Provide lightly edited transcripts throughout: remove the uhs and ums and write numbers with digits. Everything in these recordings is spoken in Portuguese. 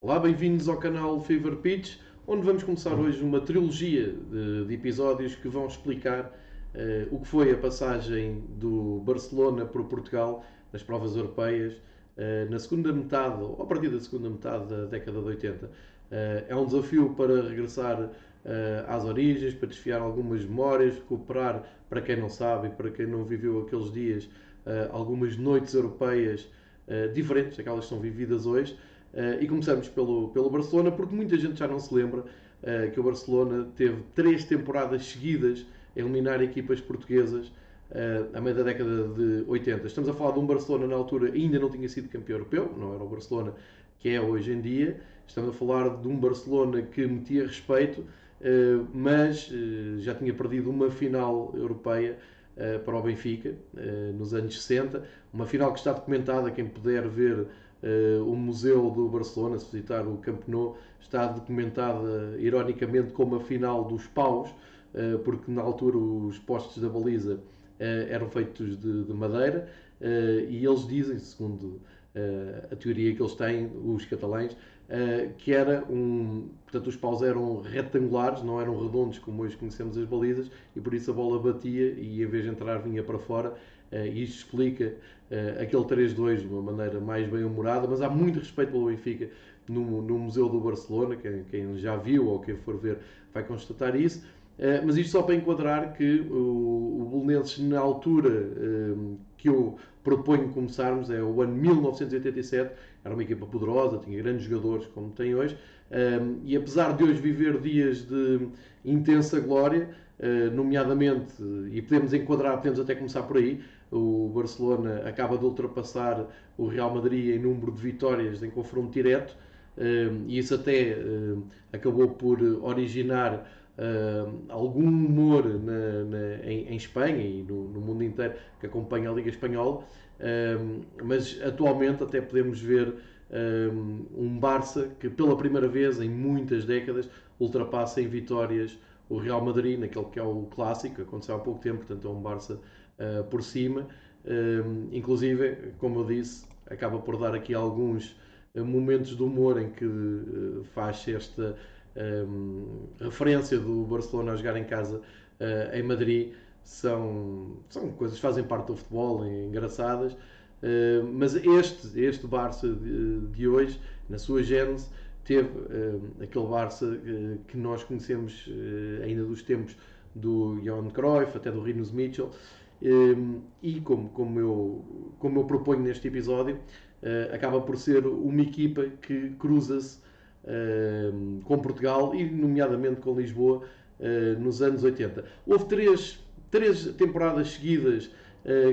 Olá, bem-vindos ao canal Fever Pitch, onde vamos começar hoje uma trilogia de episódios que vão explicar o que foi a passagem do Barcelona para o Portugal nas provas europeias na segunda metade, ou a partir da segunda metade da década de 80. É um desafio para regressar às origens, para desfiar algumas memórias, recuperar, para quem não sabe e para quem não viveu aqueles dias, algumas noites europeias diferentes daquelas que são vividas hoje. E começamos pelo Barcelona, porque muita gente já não se lembra que o Barcelona teve 3 temporadas seguidas a eliminar equipas portuguesas a meio da década de 80. Estamos a falar de um Barcelona na altura ainda não tinha sido campeão europeu, não era o Barcelona que é hoje em dia. Estamos a falar de um Barcelona que metia respeito, mas já tinha perdido uma final europeia para o Benfica nos anos 60. Uma final que está documentada, quem puder ver o Museu do Barcelona, se visitar o Camp Nou, está documentada ironicamente como a final dos paus, porque na altura os postes da baliza eram feitos de madeira e eles dizem, segundo a teoria que eles têm, os catalães, que era portanto os paus eram retangulares, não eram redondos como hoje conhecemos as balizas, e por isso a bola batia e em vez de entrar vinha para fora. E isto explica aquele 3-2 de uma maneira mais bem-humorada, mas há muito respeito pelo Benfica no Museu do Barcelona. Quem já viu ou quem for ver vai constatar isso. Mas isto só para enquadrar que o Belenenses, na altura que eu proponho começarmos, é o ano 1987, era uma equipa poderosa, tinha grandes jogadores como tem hoje, e apesar de hoje viver dias de intensa glória, nomeadamente, e podemos enquadrar, podemos até começar por aí, o Barcelona acaba de ultrapassar o Real Madrid em número de vitórias em confronto direto, e isso até acabou por originar algum humor em Espanha e no mundo inteiro que acompanha a Liga Espanhola, mas atualmente até podemos ver um Barça que pela primeira vez em muitas décadas ultrapassa em vitórias o Real Madrid, naquele que é o clássico, que aconteceu há pouco tempo. Portanto é um Barça por cima. Inclusive, como eu disse, acaba por dar aqui alguns momentos de humor em que faz esta referência do Barcelona a jogar em casa em Madrid. São coisas que fazem parte do futebol, engraçadas. Mas este Barça de hoje, na sua gênese, teve aquele Barça que nós conhecemos ainda dos tempos do Johan Cruyff, até do Rinus Michel. E como eu proponho neste episódio, acaba por ser uma equipa que cruza-se com Portugal e, nomeadamente, com Lisboa nos anos 80. Houve três temporadas seguidas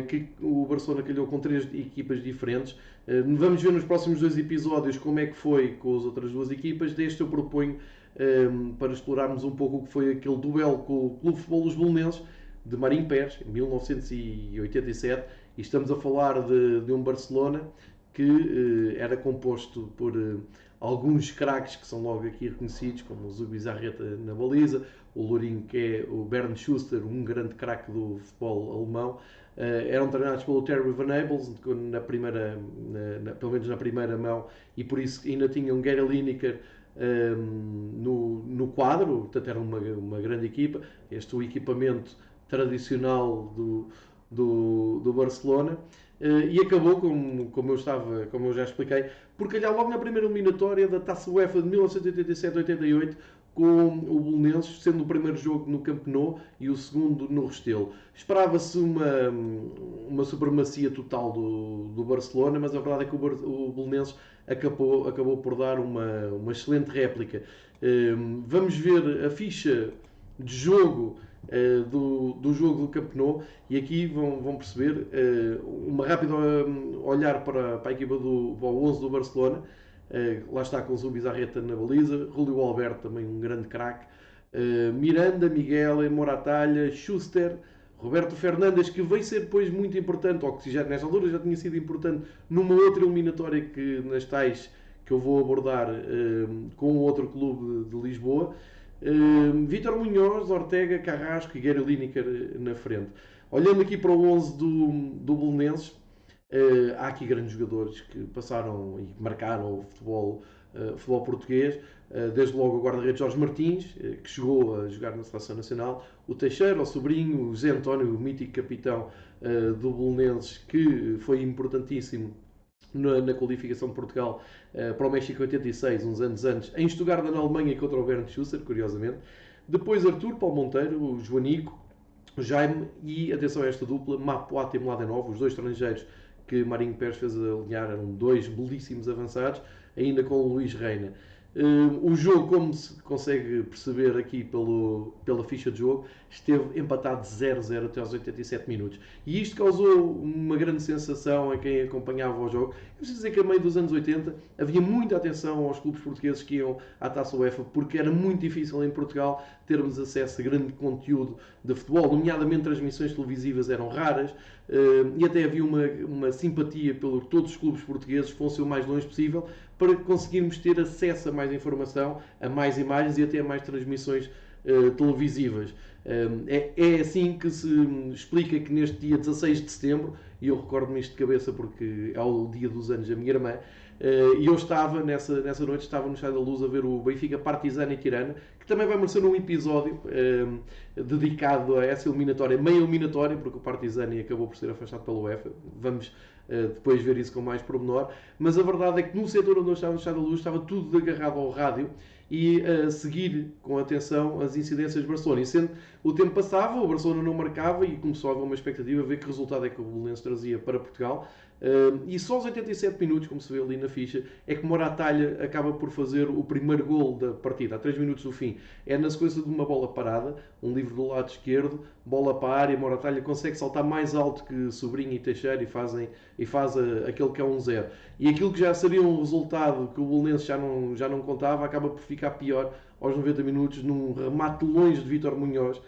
que o Barcelona calhou com 3 equipas diferentes. Vamos ver nos próximos 2 episódios como é que foi com as outras 2 equipas. Deste eu proponho para explorarmos um pouco o que foi aquele duelo com o Clube de Futebol dos Belenenses de Marim Pérez, em 1987, e estamos a falar de um Barcelona que era composto por alguns craques que são logo aqui reconhecidos, como o Zubizarreta na baliza, o Lourinho, que é o Bernd Schuster, um grande craque do futebol alemão. Eram treinados pelo Terry Van Abels, pelo menos na primeira mão, e por isso ainda tinham Gary Lineker no quadro. Portanto era uma grande equipa. Este é o equipamento tradicional do Barcelona. E acabou, como eu já expliquei, por calhar logo na primeira eliminatória da Taça UEFA de 1987-88, com o Belenenses sendo o primeiro jogo no Camp Nou e o segundo no Restelo. Esperava-se uma supremacia total do Barcelona, mas a verdade é que o Belenenses acabou por dar uma excelente réplica. Vamos ver a ficha de jogo do jogo do Camp Nou, e aqui vão perceber uma rápida olhar para a equipa para o 11 do Barcelona. Lá está, com o Zubizarreta na baliza, Julio Alberto, também um grande craque, Miranda, Miguel, Moratalha, Schuster, Roberto Fernandes, que veio ser depois muito importante, ou que já nesta altura já tinha sido importante numa outra eliminatória que nas tais que eu vou abordar com outro clube de Lisboa. Vítor Munhoz, Ortega, Carrasco e Gary Lineker na frente. Olhando aqui para o 11 do Belenenses, Há aqui grandes jogadores que passaram e marcaram o futebol português, desde logo o guarda-redes Jorge Martins, que chegou a jogar na Seleção Nacional, o Teixeira, o sobrinho, o Zé António, o mítico capitão do Belenenses, que foi importantíssimo na qualificação de Portugal para o México 86, uns anos antes, em Stuttgart, na Alemanha, contra o Bernd Schuster, curiosamente. Depois Arthur, Paulo Monteiro, o Joanico, o Jaime e, atenção a esta dupla, Mapuata e Mladenov, os dois estrangeiros que Marinho Pérez fez alinhar, eram dois belíssimos avançados, ainda com o Luís Reina. O jogo, como se consegue perceber aqui pela ficha de jogo, esteve empatado 0-0 até aos 87 minutos. E isto causou uma grande sensação a quem acompanhava o jogo. Eu preciso dizer que a meio dos anos 80 havia muita atenção aos clubes portugueses que iam à Taça UEFA, porque era muito difícil em Portugal termos acesso a grande conteúdo de futebol, nomeadamente transmissões televisivas eram raras, e até havia uma simpatia pelo que todos os clubes portugueses fossem o mais longe possível para conseguirmos ter acesso a mais informação, a mais imagens e até a mais transmissões televisivas. É assim que se explica que neste dia 16 de setembro, e eu recordo-me isto de cabeça porque é o dia dos anos da minha irmã, e eu estava, nessa noite, estava no Estádio da Luz a ver o Benfica Partizan e Tirana, que também vai merecer um episódio dedicado a essa eliminatória, meia eliminatória, porque o Partizani acabou por ser afastado pela UEFA. Vamos depois ver isso com mais pormenor. Mas a verdade é que no setor onde eu estava, no Estádio da Luz, estava tudo agarrado ao rádio e a seguir com atenção as incidências de Barcelona. E sendo o tempo passava, o Barcelona não marcava e começou a haver uma expectativa a ver que resultado é que o Belenenses trazia para Portugal. E só aos 87 minutos, como se vê ali na ficha, é que Moratalha acaba por fazer o primeiro gol da partida, a 3 minutos do fim. É na sequência de uma bola parada, um livre do lado esquerdo, bola para a área, Moratalha consegue saltar mais alto que Sobrinho e Teixeira e faz aquele que é 1-0. E aquilo que já seria um resultado que o Belenenses já não contava, acaba por ficar pior aos 90 minutos, num remate longe de Vítor Munhoz,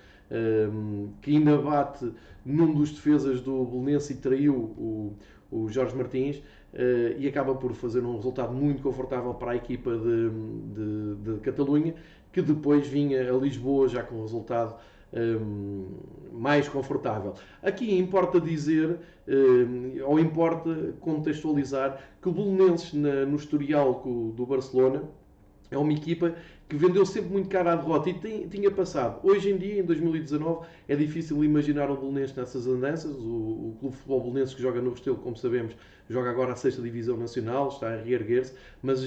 que ainda bate num dos defesas do Belenenses e traiu o Jorge Martins, e acaba por fazer um resultado muito confortável para a equipa de Catalunha, que depois vinha a Lisboa já com um resultado mais confortável. Aqui importa dizer, ou importa contextualizar, que o Belenenses no historial do Barcelona é uma equipa que vendeu sempre muito caro à derrota e tinha passado. Hoje em dia, em 2019, é difícil imaginar o Belenenses nessas andanças. O Clube de Futebol Belenenses, que joga no Restelo, como sabemos, joga agora a 6ª Divisão Nacional, está a reerguer-se, mas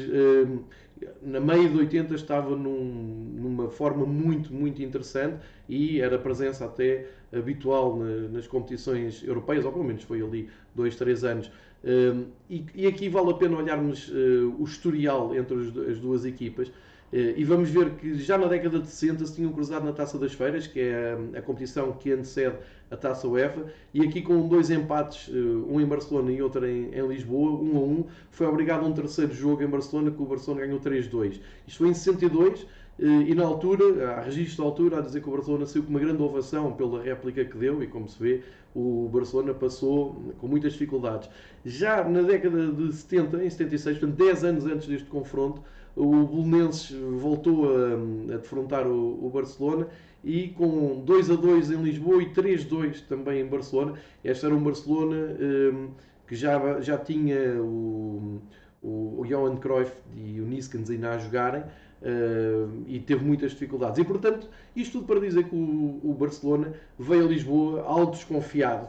na meia de 80 estava numa forma muito, muito interessante e era presença até habitual nas competições europeias, ou pelo menos foi ali 2, 3 anos. E aqui vale a pena olharmos o historial entre as duas equipas. E vamos ver que já na década de 60 se tinham cruzado na Taça das Feiras, que é a competição que antecede a Taça UEFA, e aqui com 2 empates, um em Barcelona e outro em Lisboa, 1-1, foi obrigado a um terceiro jogo em Barcelona, que o Barcelona ganhou 3-2. Isto foi em 62, e na altura, há registro da altura a dizer que o Barcelona saiu com uma grande ovação pela réplica que deu, e como se vê, o Barcelona passou com muitas dificuldades. Já na década de 70, em 76, portanto 10 anos antes deste confronto, o Belenenses voltou a defrontar o Barcelona e com 2-2 em Lisboa e 3-2 também em Barcelona. Este era um Barcelona que já tinha o Johan Cruyff e o Niskens ainda a jogarem, e teve muitas dificuldades. E portanto, isto tudo para dizer que o Barcelona veio a Lisboa algo desconfiado,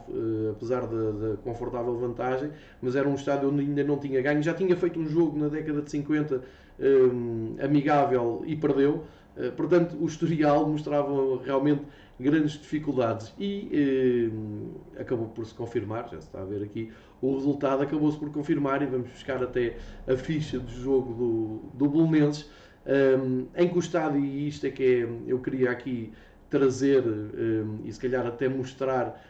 apesar da confortável vantagem, mas era um estádio onde ainda não tinha ganho. Já tinha feito um jogo na década de 50 amigável e perdeu. Portanto, o historial mostrava realmente grandes dificuldades e acabou por se confirmar, já se está a ver aqui o resultado, acabou-se por confirmar e vamos buscar até a ficha de jogo do Belenenses, em que o estádio, e isto é que eu queria aqui trazer e se calhar até mostrar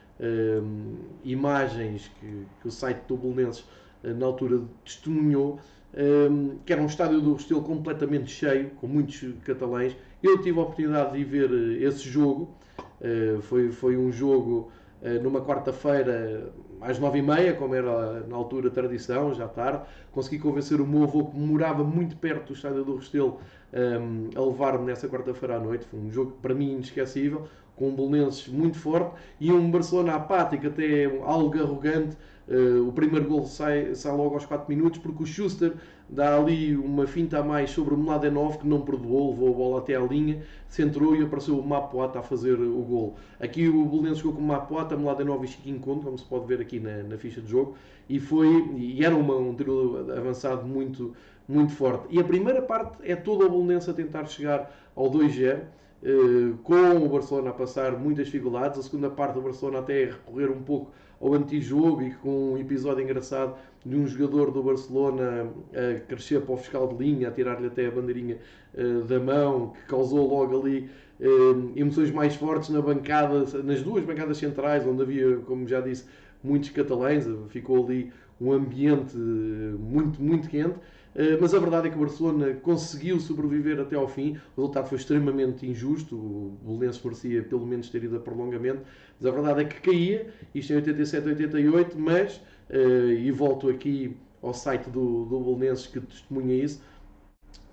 imagens que o site do Belenenses na altura testemunhou, que era um estádio do Restelo completamente cheio, com muitos catalães. Eu tive a oportunidade de ir ver esse jogo, foi um jogo numa quarta-feira às 9h30, como era na altura tradição, já tarde. Consegui convencer o meu avô, que morava muito perto do estádio do Restelo, a levar-me nessa quarta-feira à noite. Foi um jogo para mim inesquecível, com um Belenenses muito forte e um Barcelona apático, até algo arrogante, O primeiro gol sai logo aos 4 minutos, porque o Schuster dá ali uma finta a mais sobre o Mladenov, que não perdoou, levou a bola até à linha, centrou e apareceu o Mapuata a fazer o gol. Aqui o Belenenses jogou com o Mapuata, Mladenov e Chiquinho Conde, como se pode ver aqui na ficha de jogo, e era um trio avançado muito, muito forte. E a primeira parte é todo o Belenenses a tentar chegar ao 2-0, com o Barcelona a passar muitas dificuldades. A segunda parte, o Barcelona até recorrer um pouco ao antijogo e com um episódio engraçado de um jogador do Barcelona a crescer para o fiscal de linha, a tirar-lhe até a bandeirinha da mão, que causou logo ali emoções mais fortes na bancada, nas duas bancadas centrais, onde havia, como já disse, muitos catalães. Ficou ali um ambiente muito, muito quente. Mas a verdade é que o Barcelona conseguiu sobreviver até ao fim. O resultado foi extremamente injusto. O Belenenses merecia pelo menos ter ido a prolongamento. Mas a verdade é que caía, isto em 87, 88, mas, e volto aqui ao site do Belenenses que testemunha isso,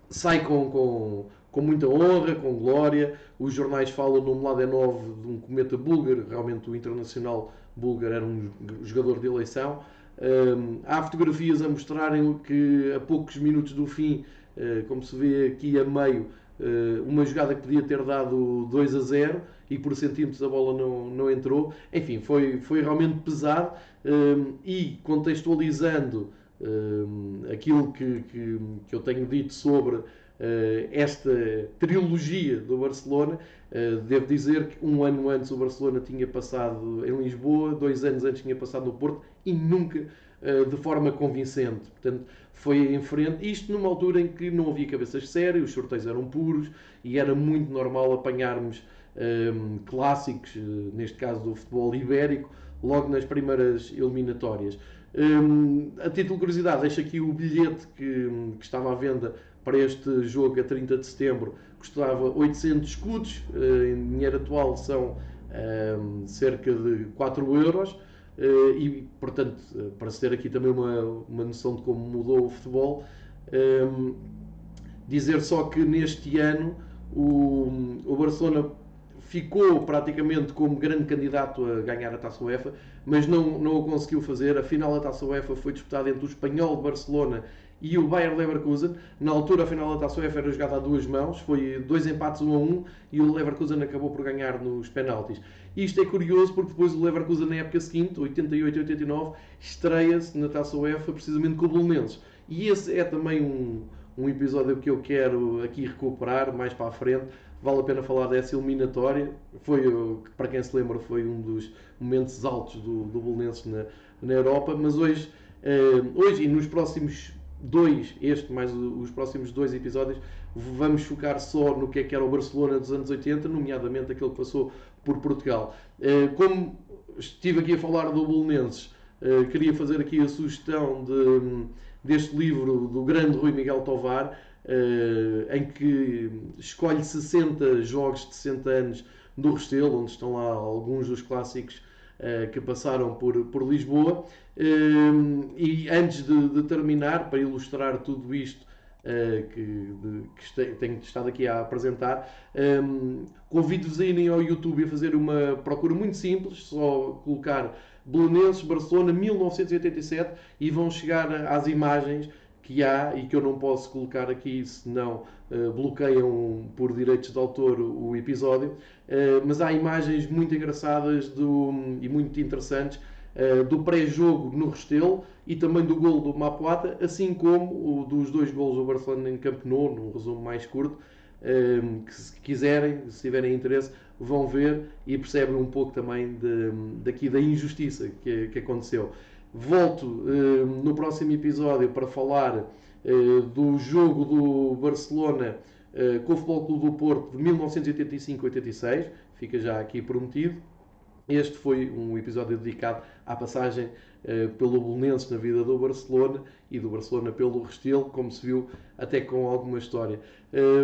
sai com muita honra, com glória. Os jornais falam no Mladenov de um cometa búlgaro, realmente o internacional búlgaro era um jogador de eleição. Há fotografias a mostrarem que a poucos minutos do fim, como se vê aqui a meio, uma jogada que podia ter dado 2-0 e por centímetros a bola não entrou. Enfim, foi realmente pesado. E contextualizando aquilo que eu tenho dito sobre esta trilogia do Barcelona, devo dizer que um ano antes o Barcelona tinha passado em Lisboa, 2 anos antes tinha passado no Porto e nunca de forma convincente. Portanto, foi em frente, isto numa altura em que não havia cabeças sérias, os sorteios eram puros e era muito normal apanharmos clássicos, neste caso do futebol ibérico, logo nas primeiras eliminatórias. A título de curiosidade, deixo aqui o bilhete que estava à venda para este jogo a 30 de setembro. Custava 800 escudos, em dinheiro atual são cerca de 4 euros. E, portanto, para se ter aqui também uma noção de como mudou o futebol, dizer só que neste ano o Barcelona ficou praticamente como grande candidato a ganhar a Taça UEFA, mas não o conseguiu fazer. A final da Taça UEFA foi disputada entre o Espanhol de Barcelona e o Bayer Leverkusen. Na altura, a final da Taça UEFA era jogada a 2 mãos, foi 2 empates 1-1 e o Leverkusen acabou por ganhar nos penaltis. Isto é curioso porque depois o Leverkusen, na época seguinte, 88 e 89, estreia-se na Taça UEFA precisamente com o Belenenses. E esse é também um episódio que eu quero aqui recuperar mais para a frente. Vale a pena falar dessa eliminatória. Para quem se lembra, foi um dos momentos altos do Belenenses na Europa. Mas hoje e nos próximos os próximos 2 episódios, vamos focar só no que é que era o Barcelona dos anos 80, nomeadamente aquele que passou por Portugal. Como estive aqui a falar do Belenenses, queria fazer aqui a sugestão deste livro do grande Rui Miguel Tovar, em que escolhe 60 jogos de 60 anos do Restelo, onde estão lá alguns dos clássicos que passaram por Lisboa. E antes de terminar, para ilustrar tudo isto que tenho estado aqui a apresentar, convido-vos a irem ao YouTube e a fazer uma procura muito simples, só colocar Belenenses, Barcelona, 1987 e vão chegar às imagens que há e que eu não posso colocar aqui, senão bloqueiam por direitos de autor o episódio, mas há imagens muito engraçadas e muito interessantes do pré-jogo no Restelo e também do golo do Mapuata, assim como dos 2 golos do Barcelona em Camp Nou, num resumo mais curto, que se quiserem, se tiverem interesse, vão ver e percebem um pouco também daqui da injustiça que aconteceu. Volto no próximo episódio para falar do jogo do Barcelona com o Futebol Clube do Porto de 1985-86, fica já aqui prometido. Este foi um episódio dedicado à passagem pelo Belenenses na vida do Barcelona e do Barcelona pelo Restelo, como se viu, até com alguma história.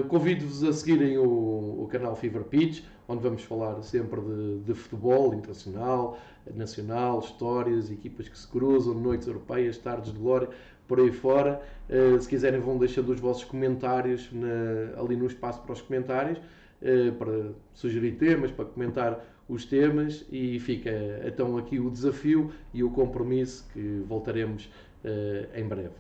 Convido-vos a seguirem o canal Fever Pitch, onde vamos falar sempre de futebol internacional, nacional, histórias, equipas que se cruzam, noites europeias, tardes de glória, por aí fora. Se quiserem, vão deixando os vossos comentários ali no espaço para os comentários. para sugerir temas, para comentar os temas, e fica então aqui o desafio e o compromisso que voltaremos em breve.